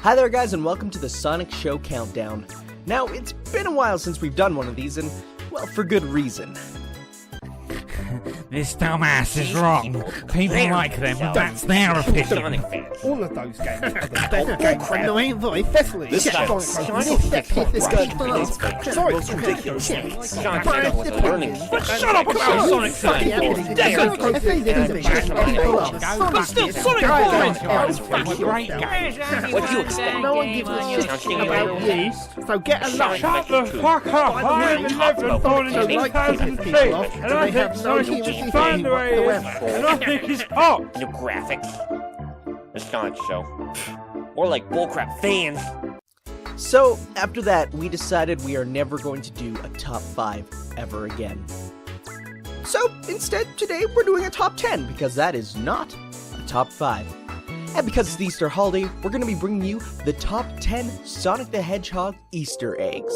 Hi there guys and welcome to the Sonic Show Countdown. Now, it's been a while since we've done one of these and, well, for good reason. This dumbass is wrong. People like them, that's their opinion. All of those games are the best games. No, ain't very definitely. This guy, this guy, sorry, it's ridiculous. Shut up about Sonic Sonic! But still, Sonic Orange! Great game! What do you expect? No one gives a shit about you, so get a life. Shut the fuck up! I am 11 born in 2003, and I think Sonic just found the way and I think he's hot! New graphic. The Sonic Show. More like bullcrap fans. So, after that, we decided we are never going to do a top 5 ever again. So, instead, today we're doing a top 10, because that is not a top 5. And because it's the Easter holiday, we're going to be bringing you the top 10 Sonic the Hedgehog Easter eggs.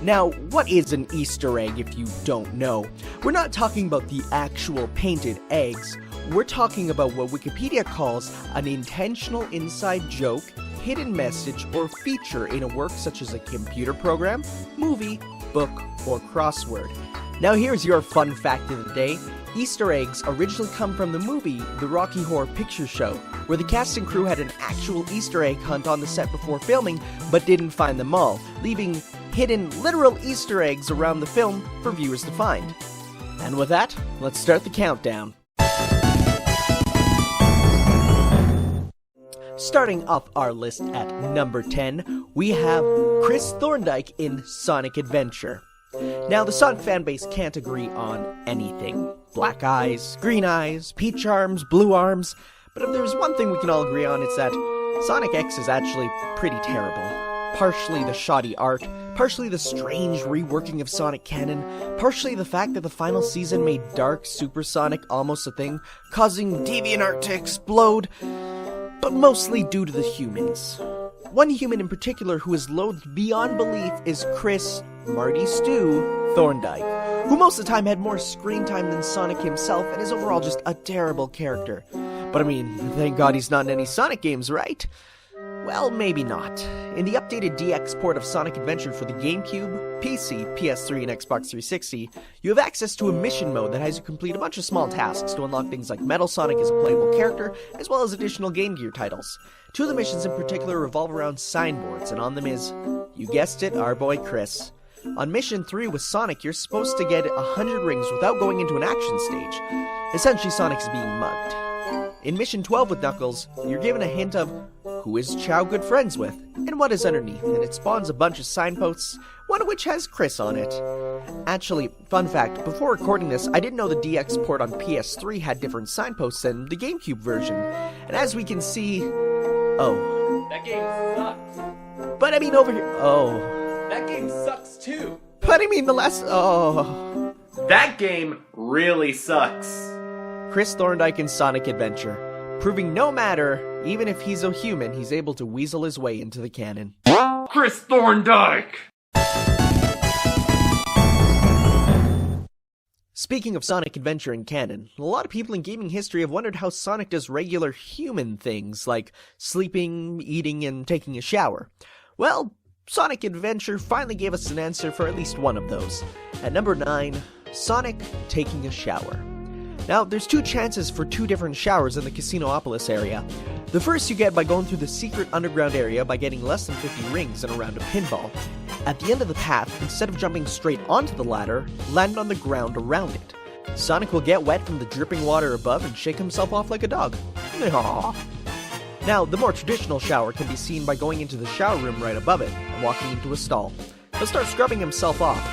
Now, what is an Easter egg if you don't know? We're not talking about the actual painted eggs. We're talking about what Wikipedia calls an intentional inside joke, hidden message, or feature in a work such as a computer program, movie, book, or crossword. Now here's your fun fact of the day. Easter eggs originally come from the movie The Rocky Horror Picture Show, where the cast and crew had an actual Easter egg hunt on the set before filming, but didn't find them all, leaving hidden literal Easter eggs around the film for viewers to find. And with that, let's start the countdown. Starting off our list at number 10, we have Chris Thorndike in Sonic Adventure. Now, the Sonic fanbase can't agree on anything. Black eyes, green eyes, peach arms, blue arms. But if there's one thing we can all agree on, it's that Sonic X is actually pretty terrible. Partially the shoddy art, partially the strange reworking of Sonic canon, partially the fact that the final season made Dark Super Sonic almost a thing, causing DeviantArt to explode, but mostly due to the humans. One human in particular who is loathed beyond belief is Chris Marty Stu Thorndike, who most of the time had more screen time than Sonic himself and is overall just a terrible character. But I mean, thank God he's not in any Sonic games, right? Well, maybe not. In the updated DX port of Sonic Adventure for the GameCube, PC, PS3, and Xbox 360, you have access to a mission mode that has you complete a bunch of small tasks to unlock things like Metal Sonic as a playable character, as well as additional Game Gear titles. Two of the missions in particular revolve around signboards, and on them is, you guessed it, our boy Chris. On Mission 3 with Sonic, you're supposed to get 100 rings without going into an action stage. Essentially, Sonic is being mugged. In Mission 12 with Knuckles, you're given a hint of who is Chow good friends with, and what is underneath, and it spawns a bunch of signposts, one of which has Chris on it. Actually, fun fact, before recording this, I didn't know the DX port on PS3 had different signposts than the GameCube version, and as we can see... Oh. That game sucks. But I mean over here... Oh. That game sucks too. But I mean the last... Oh. That game really sucks. Chris Thorndike in Sonic Adventure, proving no matter, even if he's a human, he's able to weasel his way into the canon. Chris Thorndike! Speaking of Sonic Adventure in canon, a lot of people in gaming history have wondered how Sonic does regular human things, like sleeping, eating, and taking a shower. Well, Sonic Adventure finally gave us an answer for at least one of those. At number 9, Sonic taking a shower. Now, there's two chances for two different showers in the Casinopolis area. The first you get by going through the secret underground area by getting less than 50 rings in a round of pinball. At the end of the path, instead of jumping straight onto the ladder, land on the ground around it. Sonic will get wet from the dripping water above and shake himself off like a dog. Aww. Now, the more traditional shower can be seen by going into the shower room right above it and walking into a stall. He'll start scrubbing himself off.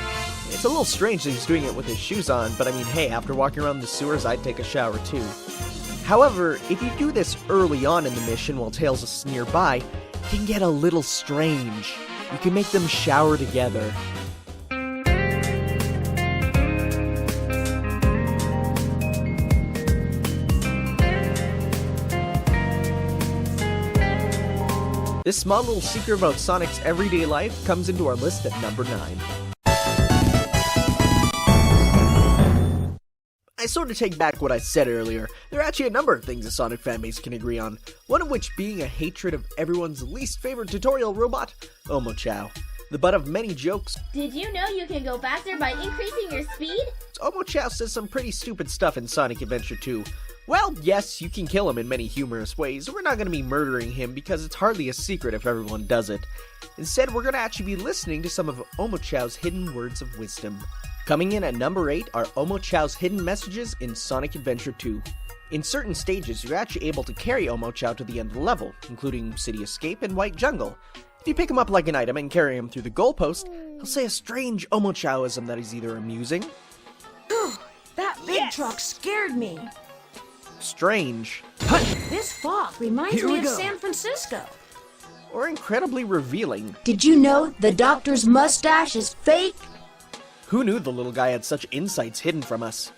It's a little strange that he's doing it with his shoes on, but I mean, hey, after walking around the sewers, I'd take a shower too. However, if you do this early on in the mission while Tails is nearby, it can get a little strange. You can make them shower together. This small little secret about Sonic's everyday life comes into our list at number 9. I sort of take back what I said earlier. There are actually a number of things a Sonic fanbase can agree on, one of which being a hatred of everyone's least favorite tutorial robot, Omochao. The butt of many jokes. Did you know you can go faster by increasing your speed? Omochao says some pretty stupid stuff in Sonic Adventure 2. Well, yes, you can kill him in many humorous ways. We're not going to be murdering him because it's hardly a secret if everyone does it. Instead, we're going to actually be listening to some of Omochao's hidden words of wisdom. Coming in at number 8 are Omochao's hidden messages in Sonic Adventure 2. In certain stages, you're actually able to carry Omochao to the end of the level, including City Escape and White Jungle. If you pick him up like an item and carry him through the goalpost, he'll say a strange Omochaoism that is either amusing, That big truck scared me. strange, This fog reminds me of San Francisco. or incredibly revealing. Did you know the doctor's mustache is fake? Who knew the little guy had such insights hidden from us?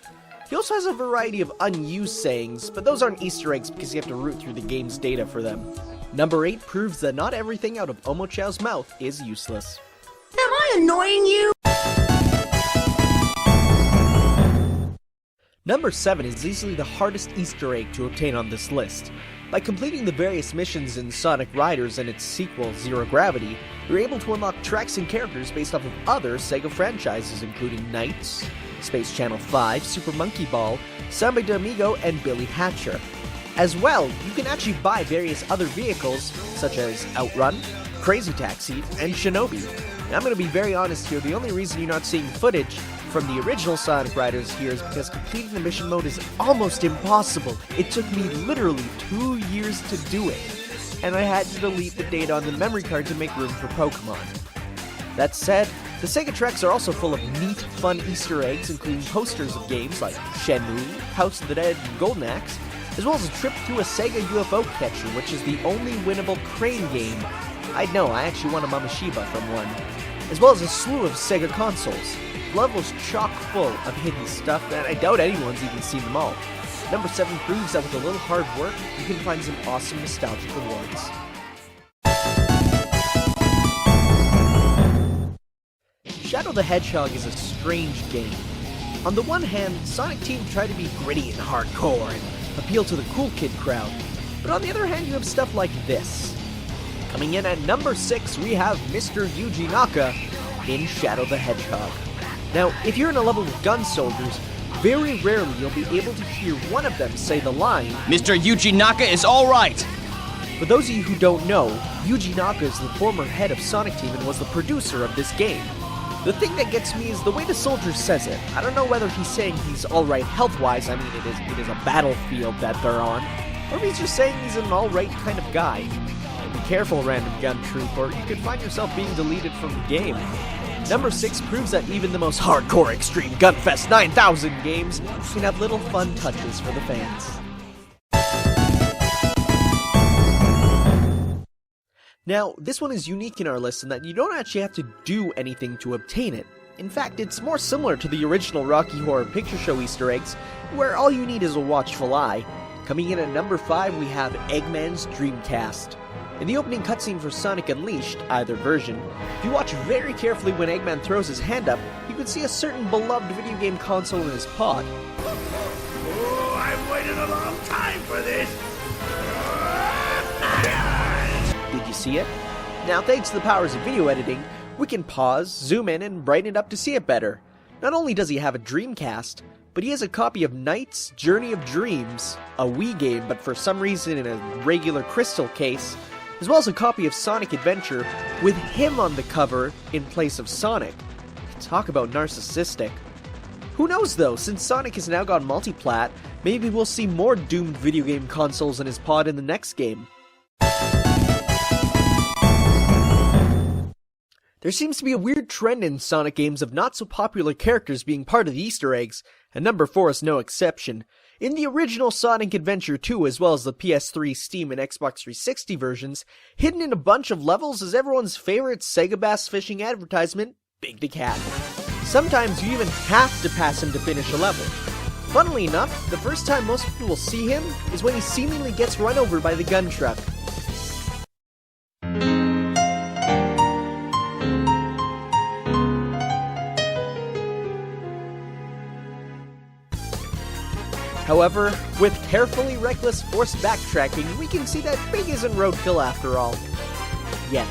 He also has a variety of unused sayings, but those aren't Easter eggs because you have to root through the game's data for them. Number 8 proves that not everything out of Omochao's mouth is useless. Am I annoying you? Number 7 is easily the hardest Easter egg to obtain on this list. By completing the various missions in Sonic Riders and its sequel, Zero Gravity, you're able to unlock tracks and characters based off of other Sega franchises including Knights, Space Channel 5, Super Monkey Ball, Samba de Amigo, and Billy Hatcher. As well, you can actually buy various other vehicles such as Outrun, Crazy Taxi, and Shinobi. And I'm going to be very honest here, the only reason you're not seeing footage from the original Sonic Riders here is because completing the mission mode is almost impossible. It took me literally 2 years to do it, and I had to delete the data on the memory card to make room for Pokemon. That said, the Sega tracks are also full of neat, fun Easter eggs, including posters of games like Shenmue, House of the Dead, and Golden Axe, as well as a trip through a Sega UFO catcher, which is the only winnable crane game. I know, I actually won a Mamasheba from one. As well as a slew of Sega consoles. The level is chock full of hidden stuff, and I doubt anyone's even seen them all. Number 7 proves that with a little hard work, you can find some awesome nostalgic rewards. Shadow the Hedgehog is a strange game. On the one hand, Sonic Team tried to be gritty and hardcore and appeal to the cool kid crowd, but on the other hand you have stuff like this. Coming in at number 6, we have Mr. Yuji Naka in Shadow the Hedgehog. Now, if you're in a level with gun soldiers, very rarely you'll be able to hear one of them say the line, Mr. Yuji Naka is alright! For those of you who don't know, Yuji Naka is the former head of Sonic Team and was the producer of this game. The thing that gets me is the way the soldier says it. I don't know whether he's saying he's alright health-wise, I mean it is a battlefield that they're on, or if he's just saying he's an alright kind of guy. Be careful, random gun troop, or you could find yourself being deleted from the game. Number 6 proves that even the most hardcore Extreme Gunfest 9000 games can have little fun touches for the fans. Now, this one is unique in our list in that you don't actually have to do anything to obtain it. In fact, it's more similar to the original Rocky Horror Picture Show Easter eggs, where all you need is a watchful eye. Coming in at number 5, we have Eggman's Dreamcast. In the opening cutscene for Sonic Unleashed, either version, if you watch very carefully when Eggman throws his hand up, you can see a certain beloved video game console in his pod. Oh, I've waited a long time for this. Did you see it? Now, thanks to the powers of video editing, we can pause, zoom in, and brighten it up to see it better. Not only does he have a Dreamcast, but he has a copy of Knight's Journey of Dreams, a Wii game, but for some reason in a regular crystal case, as well as a copy of Sonic Adventure with him on the cover in place of Sonic. Talk about narcissistic. Who knows though, since Sonic has now gone multiplat, maybe we'll see more doomed video game consoles in his pod in the next game. There seems to be a weird trend in Sonic games of not so popular characters being part of the Easter eggs, and number 4 is no exception. In the original Sonic Adventure 2, as well as the PS3, Steam, and Xbox 360 versions, hidden in a bunch of levels is everyone's favorite Sega Bass Fishing advertisement, Big Dekat. Sometimes you even have to pass him to finish a level. Funnily enough, the first time most people will see him is when he seemingly gets run over by the gun truck. However, with carefully reckless forced backtracking, we can see that Big isn't roadkill after all. Yet.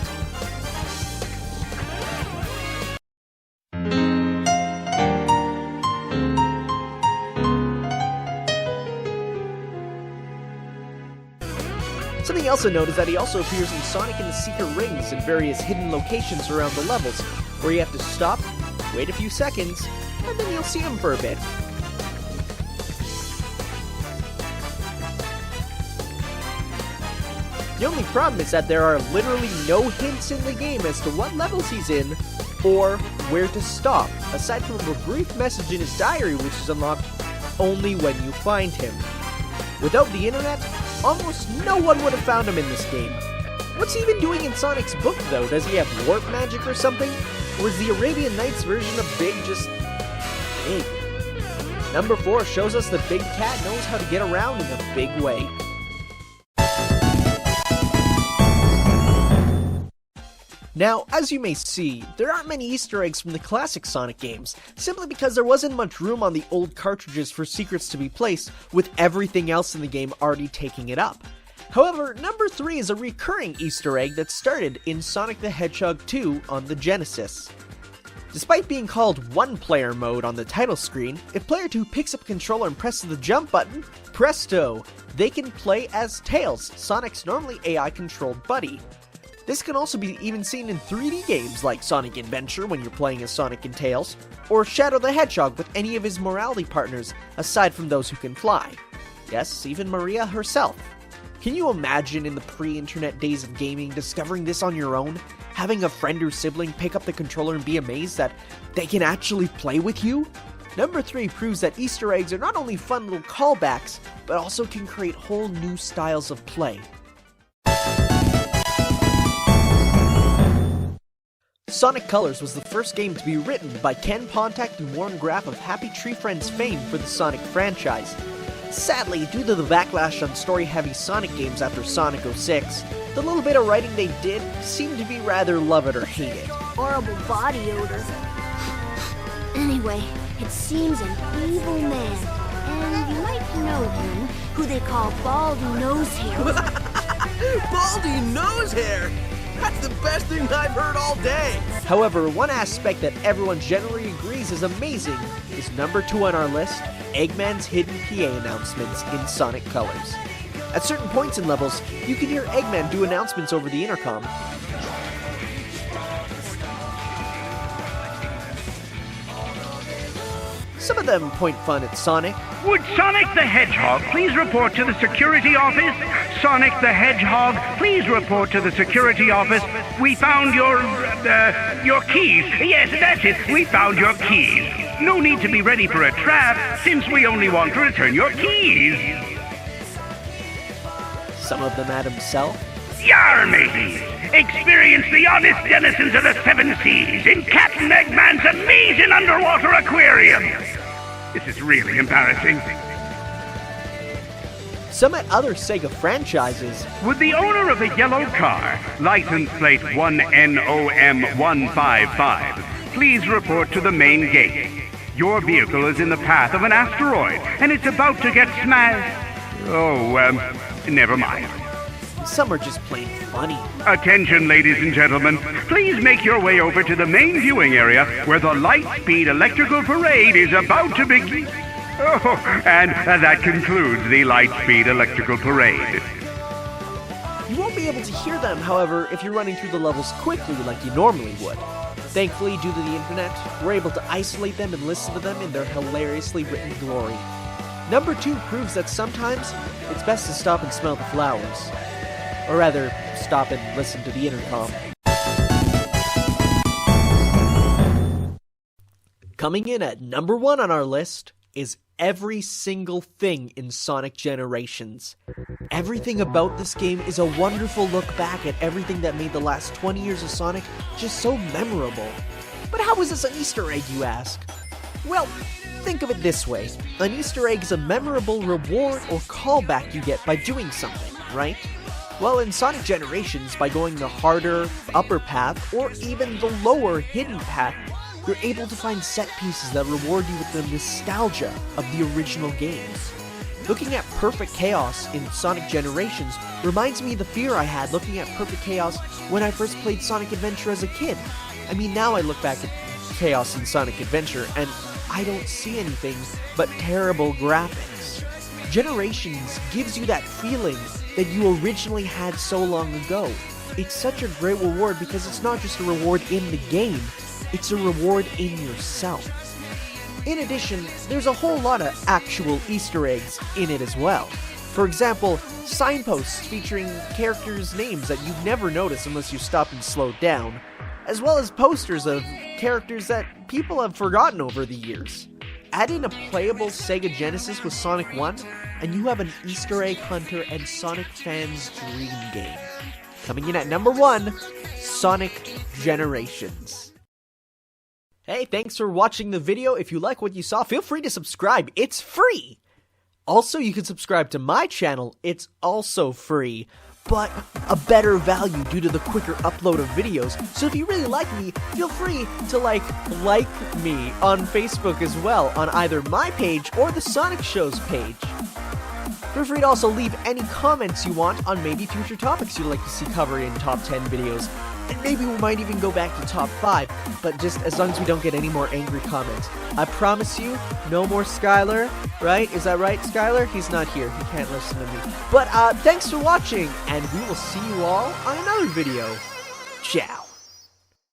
Something else to note is that he also appears in Sonic and the Secret Rings in various hidden locations around the levels, where you have to stop, wait a few seconds, and then you'll see him for a bit. The only problem is that there are literally no hints in the game as to what levels he's in, or where to stop, aside from a brief message in his diary which is unlocked only when you find him. Without the internet, almost no one would have found him in this game. What's he even doing in Sonic's book though? Does he have warp magic or something? Or is the Arabian Nights version of Big just big? Number 4 shows us that Big Cat knows how to get around in a big way. Now, as you may see, there aren't many Easter eggs from the classic Sonic games, simply because there wasn't much room on the old cartridges for secrets to be placed, with everything else in the game already taking it up. However, number 3 is a recurring Easter egg that started in Sonic the Hedgehog 2 on the Genesis. Despite being called one-player mode on the title screen, if player 2 picks up a controller and presses the jump button, presto! They can play as Tails, Sonic's normally AI-controlled buddy. This can also be even seen in 3D games like Sonic Adventure when you're playing as Sonic and Tails, or Shadow the Hedgehog with any of his morality partners aside from those who can fly. Yes, even Maria herself. Can you imagine in the pre-internet days of gaming discovering this on your own? Having a friend or sibling pick up the controller and be amazed that they can actually play with you? Number 3 proves that Easter eggs are not only fun little callbacks, but also can create whole new styles of play. Sonic Colors was the first game to be written by Ken Pontac and Warren Graff of Happy Tree Friends fame for the Sonic franchise. Sadly, due to the backlash on story-heavy Sonic games after Sonic 06, the little bit of writing they did seemed to be rather love it or hate it. Horrible body odor. Anyway, it seems an evil man, and you might know him, who they call Baldy Nosehair. Baldy Nosehair? That's the best thing I've heard all day! However, one aspect that everyone generally agrees is amazing is number 2 on our list, Eggman's hidden PA announcements in Sonic Colors. At certain points in levels, you can hear Eggman do announcements over the intercom. Some of them point fun at Sonic. Would Sonic the Hedgehog please report to the security office? Sonic the Hedgehog, please report to the security office. We found your keys. Yes, that's it. We found your keys. No need to be ready for a trap, since we only want to return your keys. Some of them at himself. Yar, mateys! Experience the honest denizens of the 7 seas in Captain Eggman's amazing underwater aquarium! This is really embarrassing. Some at other Sega franchises. Would the owner of a yellow car, license plate 1NOM155, please report to the main gate? Your vehicle is in the path of an asteroid, and it's about to get smashed. Never mind. Some are just plain funny. Attention, ladies and gentlemen. Please make your way over to the main viewing area where the Lightspeed Electrical Parade is about to begin. Oh, and that concludes the Lightspeed Electrical Parade. You won't be able to hear them, however, if you're running through the levels quickly like you normally would. Thankfully, due to the internet, we're able to isolate them and listen to them in their hilariously written glory. Number 2 proves that sometimes it's best to stop and smell the flowers. Or rather, stop and listen to the intercom. Coming in at number 1 on our list is every single thing in Sonic Generations. Everything about this game is a wonderful look back at everything that made the last 20 years of Sonic just so memorable. But how is this an Easter egg, you ask? Well, think of it this way. An Easter egg is a memorable reward or callback you get by doing something, right? Well, in Sonic Generations, by going the harder, upper path, or even the lower, hidden path, you're able to find set pieces that reward you with the nostalgia of the original games. Looking at Perfect Chaos in Sonic Generations reminds me of the fear I had looking at Perfect Chaos when I first played Sonic Adventure as a kid. I mean, now I look back at Chaos in Sonic Adventure and I don't see anything but terrible graphics. Generations gives you that feeling that you originally had so long ago. It's such a great reward because it's not just a reward in the game, it's a reward in yourself. In addition, there's a whole lot of actual Easter eggs in it as well. For example, signposts featuring characters' names that you'd never notice unless you stop and slow down, as well as posters of characters that people have forgotten over the years. Add in a playable Sega Genesis with Sonic 1, and you have an Easter egg hunter and Sonic fans' dream game. Coming in at number 1, Sonic Generations. Hey, thanks for watching the video. If you like what you saw, feel free to subscribe. It's free! Also, you can subscribe to my channel. It's also free, but a better value due to the quicker upload of videos. So if you really like me, feel free to like me on Facebook as well, on either my page or the Sonic Show's page. Feel free to also leave any comments you want on maybe future topics you'd like to see covered in top 10 videos. And maybe we might even go back to top 5, but just as long as we don't get any more angry comments. I promise you, no more Skylar, right? Is that right, Skylar? He's not here. He can't listen to me. But thanks for watching, and we will see you all on another video. Ciao.